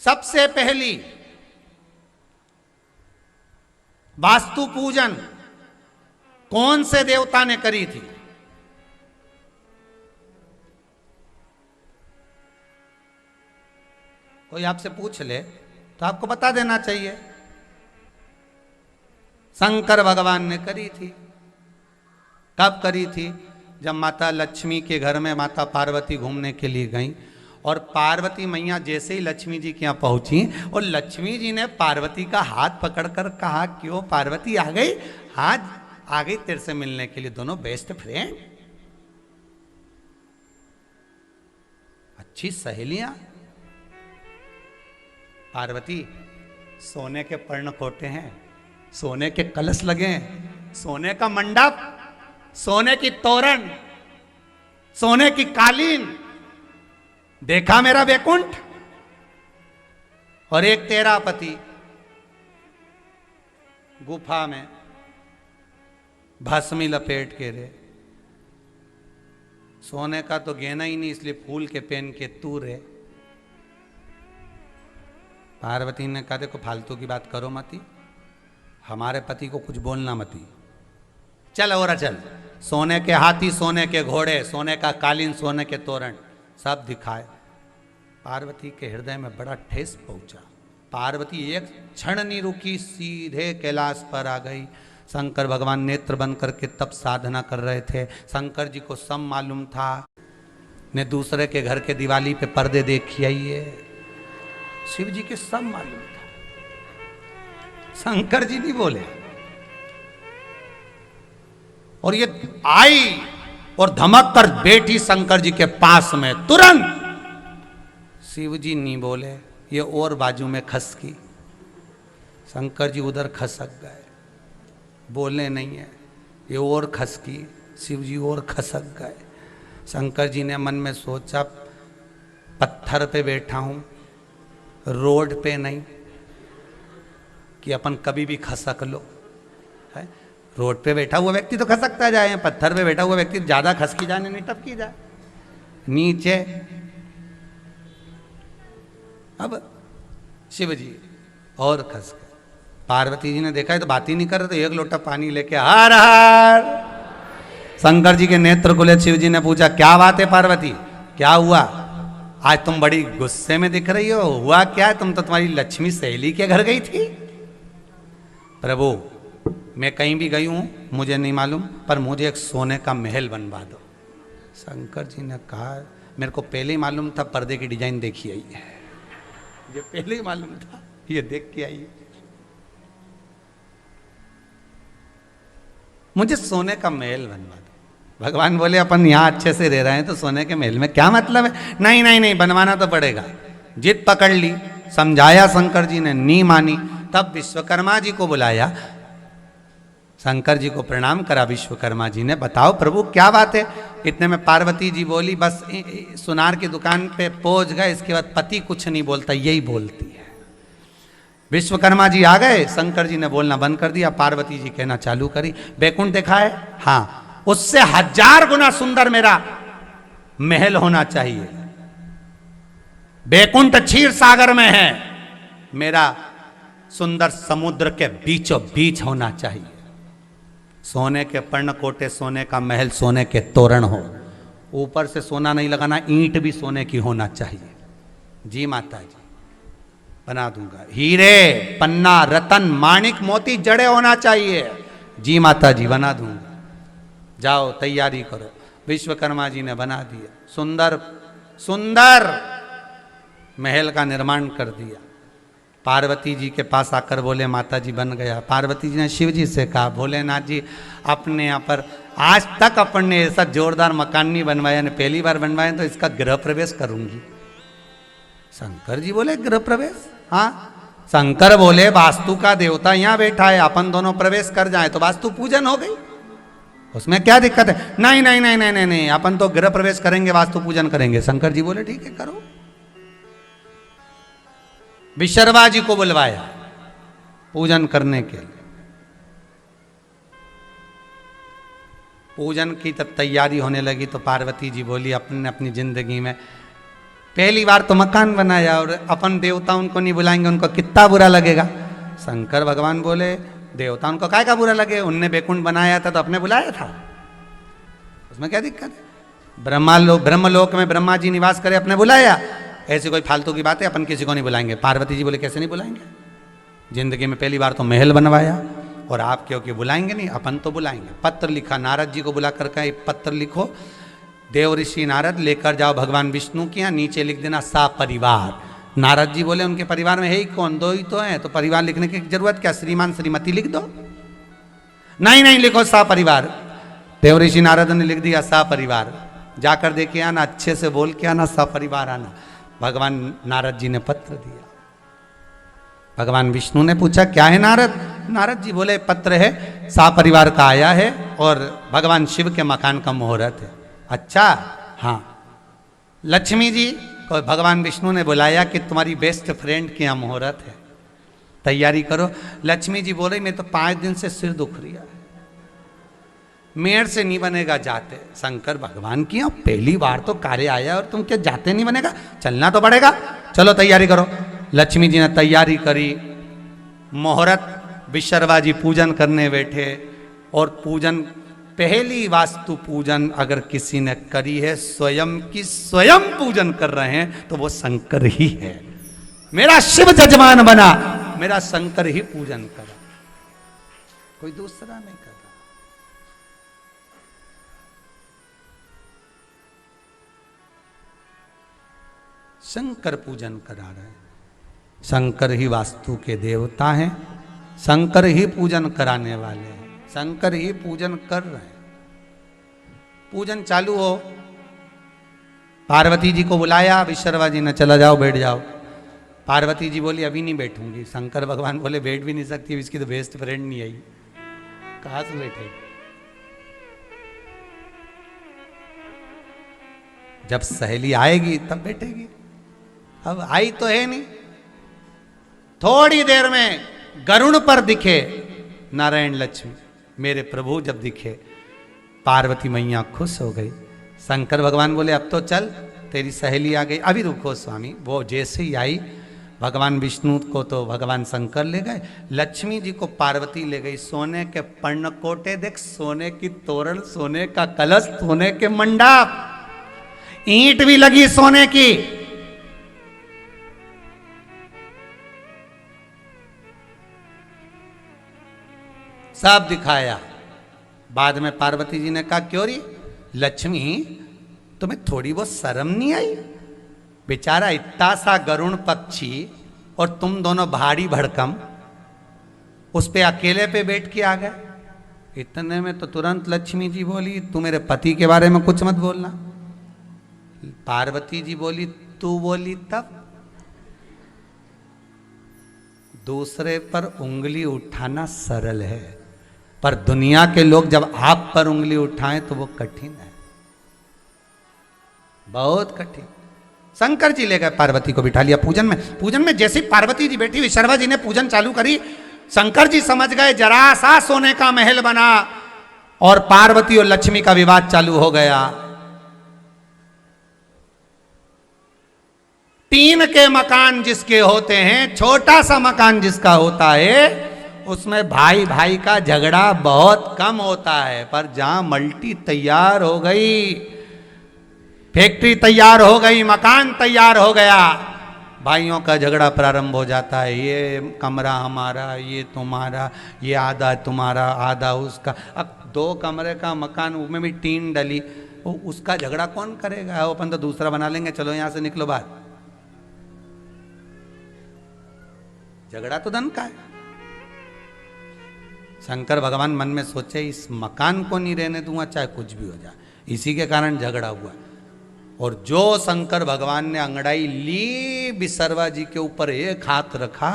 सबसे पहली वास्तु पूजन कौन से देवता ने करी थी? कोई आपसे पूछ ले तो आपको बता देना चाहिए। शंकर भगवान ने करी थी। कब करी थी? जब माता लक्ष्मी के घर में माता पार्वती घूमने के लिए गई और पार्वती मैया जैसे ही लक्ष्मी जी के यहाँ पहुंची और लक्ष्मी जी ने पार्वती का हाथ पकड़कर कहा, क्यों पार्वती आ गई? आज आ गई तेरे से मिलने के लिए, दोनों बेस्ट फ्रेंड, अच्छी सहेलियां। पार्वती, सोने के पर्ण खोटे हैं, सोने के कलश लगे हैं, सोने का मंडप, सोने की तोरण, सोने की कालीन, देखा मेरा वैकुंठ? और एक तेरा पति गुफा में भस्मी लपेट के रे, सोने का तो गहना ही नहीं, इसलिए फूल के पहन के तू रे। पार्वती ने कहा, देखो फालतू की बात करो मती, हमारे पति को कुछ बोलना मती, चल और चल। सोने के हाथी, सोने के घोड़े, सोने का कालीन, सोने के तोरण सब दिखाए। पार्वती के हृदय में बड़ा ठेस पहुंचा। पार्वती एक क्षण नहीं रुकी, सीधे कैलाश पर आ गई। शंकर भगवान नेत्र बंद करके तब साधना कर रहे थे। शंकर जी को सब मालूम था, ने दूसरे के घर के दिवाली पे पर्दे देखी आइए, शिव जी के सब मालूम था। शंकर जी नहीं बोले। और ये आई और धमक कर बैठी शंकर जी के पास में। तुरंत शिव जी नहीं बोले, ये और बाजू में खसकी। शंकर जी उधर खसक गए, बोले नहीं है। ये और खसकी, शिव जी और खसक गए। शंकर जी ने मन में सोचा, पत्थर पे बैठा हूं, रोड पे नहीं कि अपन कभी भी खसक लो। है? रोड पे बैठा हुआ व्यक्ति तो खसकता जाए, पत्थर पे बैठा हुआ व्यक्ति ज्यादा खसकी जाने नहीं, टपकी जाए नीचे। अब शिव जी और खस गए। पार्वती जी ने देखा है तो बात ही नहीं कर रहे, तो एक लोटा पानी लेके हर हर। शंकर जी के नेत्र खुले। शिव जी ने पूछा, क्या बात है पार्वती, क्या हुआ? आज तुम बड़ी गुस्से में दिख रही हो, हुआ क्या? तुम तो तुम्हारी लक्ष्मी सहेली के घर गई थी। प्रभु, मैं कहीं भी गई हूं मुझे नहीं मालूम, पर मुझे एक सोने का महल बनवा दो। शंकर जी ने कहा, मेरे को पहले ही मालूम था, पर्दे की डिजाइन देखी आई है, ये पहले ही मालूम था, ये देख के आई है। मुझे सोने का महल बनवा दो। भगवान बोले, अपन यहां अच्छे से रह रहे हैं तो सोने के महल में क्या मतलब है? नहीं नहीं नहीं, बनवाना तो पड़ेगा। जिद पकड़ ली, समझाया शंकर जी ने, नहीं मानी। तब विश्वकर्मा जी को बुलाया। शंकर जी को प्रणाम करा विश्वकर्मा जी ने। बताओ प्रभु क्या बात है? इतने में पार्वती जी बोली, बस सुनार की दुकान पे पहुंच गए, इसके बाद पति कुछ नहीं बोलता, यही बोलती है। विश्वकर्मा जी आ गए, शंकर जी ने बोलना बंद कर दिया, पार्वती जी कहना चालू करी। वैकुंठ देखा है? हाँ, उससे 1000 गुना सुंदर मेरा महल होना चाहिए। वैकुंठ क्षीर सागर में है, मेरा सुंदर समुद्र के बीचों बीच होना चाहिए। सोने के पर्णकोटे, सोने का महल, सोने के तोरण हो, ऊपर से सोना नहीं लगाना, ईंट भी सोने की होना चाहिए। जी माता जी, बना दूंगा। हीरे, पन्ना, रतन, माणिक, मोती जड़े होना चाहिए। जी माता जी, बना दूंगा। जाओ तैयारी करो। विश्वकर्मा जी ने बना दिया, सुंदर सुंदर महल का निर्माण कर दिया। पार्वती जी के पास आकर बोले, माता जी बन गया। पार्वती जी ने शिव जी से कहा, भोलेनाथ जी, अपने यहाँ पर आज तक अपन ने ऐसा जोरदार मकान नहीं बनवाया, ने पहली बार बनवाया, तो इसका गृह प्रवेश करूंगी। शंकर जी बोले, गृह प्रवेश? हाँ। शंकर बोले, वास्तु का देवता यहाँ बैठा है, अपन दोनों प्रवेश कर जाए तो वास्तु पूजन हो गई, उसमें क्या दिक्कत है? नहीं नहीं नहीं नहीं नहीं नहीं, अपन तो गृह प्रवेश करेंगे, वास्तु पूजन करेंगे। शंकर जी बोले, ठीक है करो। विशर्वा जी को बुलवाया पूजन करने के लिए। पूजन की तब तैयारी होने लगी तो पार्वती जी बोली, अपने अपनी जिंदगी में पहली बार तो मकान बनाया और अपन देवता उनको नहीं बुलाएंगे, उनको कितना बुरा लगेगा। शंकर भगवान बोले देवता उनको काय का बुरा लगे, उनने बैकुंठ बनाया था तो अपने बुलाया था, उसमें क्या दिक्कत है। ब्रह्मलोक में ब्रह्मा जी निवास करे, अपने बुलाया, ऐसी कोई फालतू की बात है, अपन किसी को नहीं बुलाएंगे। पार्वती जी बोले कैसे नहीं बुलाएंगे, जिंदगी में पहली बार तो महल बनवाया और आप क्योंकि बुलाएंगे नहीं, अपन तो बुलाएंगे। पत्र लिखा नारद जी को बुला कर का, एक पत्र लिखो, देव ऋषि नारद लेकर जाओ भगवान विष्णु के यहाँ, नीचे लिख देना सा परिवार। नारद जी बोले उनके परिवार में है ही कौन, दो ही तो हैं, तो परिवार लिखने की जरूरत क्या, श्रीमान श्रीमती लिख दो। नहीं नहीं लिखो सा परिवार। देव ऋषि नारद ने लिख दिया सा परिवार, जाकर देखे आना, अच्छे से बोल के आना, सा परिवार आना। भगवान नारद जी ने पत्र दिया। भगवान विष्णु ने पूछा क्या है नारद, नारद जी बोले पत्र है, सा परिवार का आया है और भगवान शिव के मकान का मुहूर्त है। अच्छा हाँ, लक्ष्मी जी को भगवान विष्णु ने बुलाया कि तुम्हारी बेस्ट फ्रेंड के यहाँ मुहूर्त है, तैयारी करो। लक्ष्मी जी बोले मैं तो 5 दिन से सिर दुख रही है, मेड़ से नहीं बनेगा जाते। शंकर भगवान की यहाँ पहली बार तो कार्य आया और तुम क्या जाते नहीं बनेगा, चलना तो पड़ेगा, चलो तैयारी करो। लक्ष्मी जी ने तैयारी करी, मुहूर्त, विश्वकर्मा जी पूजन करने बैठे और पूजन, पहली वास्तु पूजन अगर किसी ने करी है, स्वयं की स्वयं पूजन कर रहे हैं तो वो शंकर ही है। मेरा शिव जजमान बना, मेरा शंकर ही पूजन करा, कोई दूसरा नहीं कर रहा। शंकर पूजन करा रहे हैं, शंकर ही वास्तु के देवता हैं, शंकर ही पूजन कराने वाले हैं, शंकर ही पूजन कर रहे हैं। पूजन चालू हो, पार्वती जी को बुलाया, विश्वकर्मा जी ने चला जाओ बैठ जाओ। पार्वती जी बोली अभी नहीं बैठूंगी। शंकर भगवान बोले बैठ भी नहीं सकती, इसकी तो बेस्ट फ्रेंड नहीं आई, कहाँ से बैठेगी। जब सहेली आएगी तब बैठेगी, अब आई तो है नहीं। थोड़ी देर में गरुड़ पर दिखे नारायण लक्ष्मी, मेरे प्रभु जब दिखे, पार्वती मैया खुश हो गई। शंकर भगवान बोले अब तो चल, तेरी सहेली आ गई। अभी रुको स्वामी, वो जैसे ही आई, भगवान विष्णु को तो भगवान शंकर ले गए, लक्ष्मी जी को पार्वती ले गई। सोने के पर्णकोटे देख, सोने की तोरण, सोने का कलश, सोने के मंडप, ईंट भी लगी सोने की। सब दिखाया। बाद में पार्वती जी ने कहा क्यों री लक्ष्मी, तुम्हें थोड़ी बहुत शर्म नहीं आई? बेचारा इतना सा गरुण पक्षी और तुम दोनों भारी भड़कम, उस पे अकेले पे बैठ के आ गए। इतने में तो तुरंत लक्ष्मी जी बोली तू मेरे पति के बारे में कुछ मत बोलना। पार्वती जी बोली तू बोली तब? दूसरे पर उंगली उठाना सरल है, पर दुनिया के लोग जब आप पर उंगली उठाएं तो वो कठिन है, बहुत कठिन। शंकर जी ले गए, पार्वती को बिठा लिया पूजन में। पूजन में जैसे पार्वती जी बैठी, विश्वकर्मा जी ने पूजन चालू करी, शंकर जी समझ गए जरा सा सोने का महल बना और पार्वती और लक्ष्मी का विवाद चालू हो गया। 3 के मकान जिसके होते हैं, छोटा सा मकान जिसका होता है, उसमें भाई भाई का झगड़ा बहुत कम होता है। पर जहां मल्टी तैयार हो गई, फैक्ट्री तैयार हो गई, मकान तैयार हो गया, भाइयों का झगड़ा प्रारंभ हो जाता है। ये कमरा हमारा, ये तुम्हारा, ये आधा तुम्हारा आधा उसका। अब 2 कमरे का मकान, उसमें भी टीन डली, उसका झगड़ा कौन करेगा? अपन तो दूसरा बना लेंगे, चलो यहां से निकलो बाहर। झगड़ा तो धन का है। शंकर भगवान मन में सोचे इस मकान को नहीं रहने दूंगा चाहे कुछ भी हो जाए, इसी के कारण झगड़ा हुआ। और जो शंकर भगवान ने अंगड़ाई ली, विश्वकर्मा जी के ऊपर एक हाथ रखा,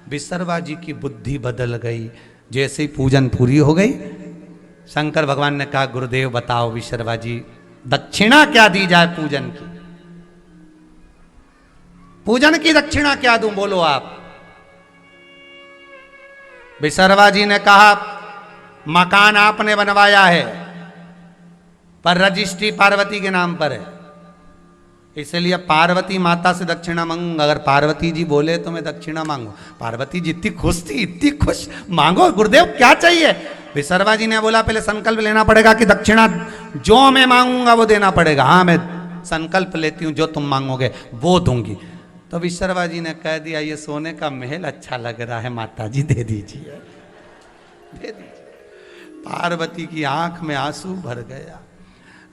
विश्वकर्मा जी की बुद्धि बदल गई। जैसे ही पूजन पूरी हो गई, शंकर भगवान ने कहा गुरुदेव बताओ विश्वकर्मा जी दक्षिणा क्या दी जाए पूजन की? पूजन की दक्षिणा क्या दूं, बोलो आप। विश्वकर्मा जी ने कहा मकान आपने बनवाया है पर रजिस्ट्री पार्वती के नाम पर है, इसलिए पार्वती माता से दक्षिणा मांगूंगा। अगर पार्वती जी बोले तो मैं दक्षिणा मांगू। पार्वती जी इतनी खुश थी, इतनी खुश, मांगो गुरुदेव क्या चाहिए। विसर्वा जी ने बोला पहले संकल्प लेना पड़ेगा कि दक्षिणा जो मैं मांगूंगा वो देना पड़ेगा। हाँ मैं संकल्प लेती हूँ, जो तुम मांगोगे वो दूंगी। तो विसर्वा जी ने कह दिया ये सोने का महल अच्छा लग रहा है माता जी, दे दीजिए, दे दीजिए। पार्वती की आंख में आंसू भर गया।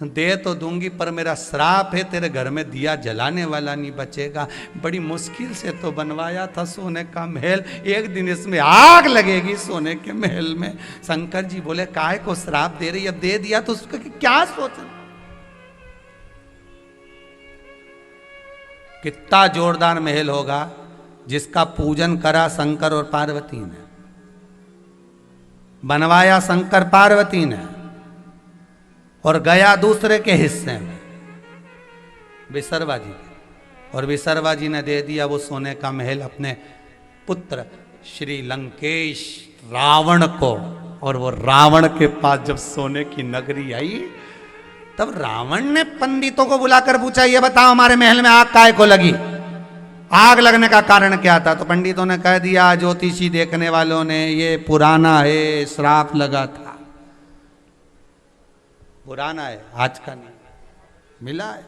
दे तो दूंगी पर मेरा श्राप है, तेरे घर में दिया जलाने वाला नहीं बचेगा। बड़ी मुश्किल से तो बनवाया था सोने का महल, एक दिन इसमें आग लगेगी सोने के महल में। शंकर जी बोले काय को श्राप दे रही, अब दे दिया तो उसका क्या सोचना। कितना जोरदार महल होगा जिसका पूजन करा शंकर और पार्वती ने, बनवाया शंकर पार्वती ने, और गया दूसरे के हिस्से में विसर्वा जी के। और विसर्वा जी ने दे दिया वो सोने का महल अपने पुत्र श्री लंकेश रावण को। और वो रावण के पास जब सोने की नगरी आई, तब रावण ने पंडितों को बुलाकर पूछा ये बताओ हमारे महल में आग काहे को लगी, आग लगने का कारण क्या था। तो पंडितों ने कह दिया ज्योतिषी देखने वालों ने, ये पुराना है, श्राप लगा था। पुराना है, आज का नहीं, मिला है।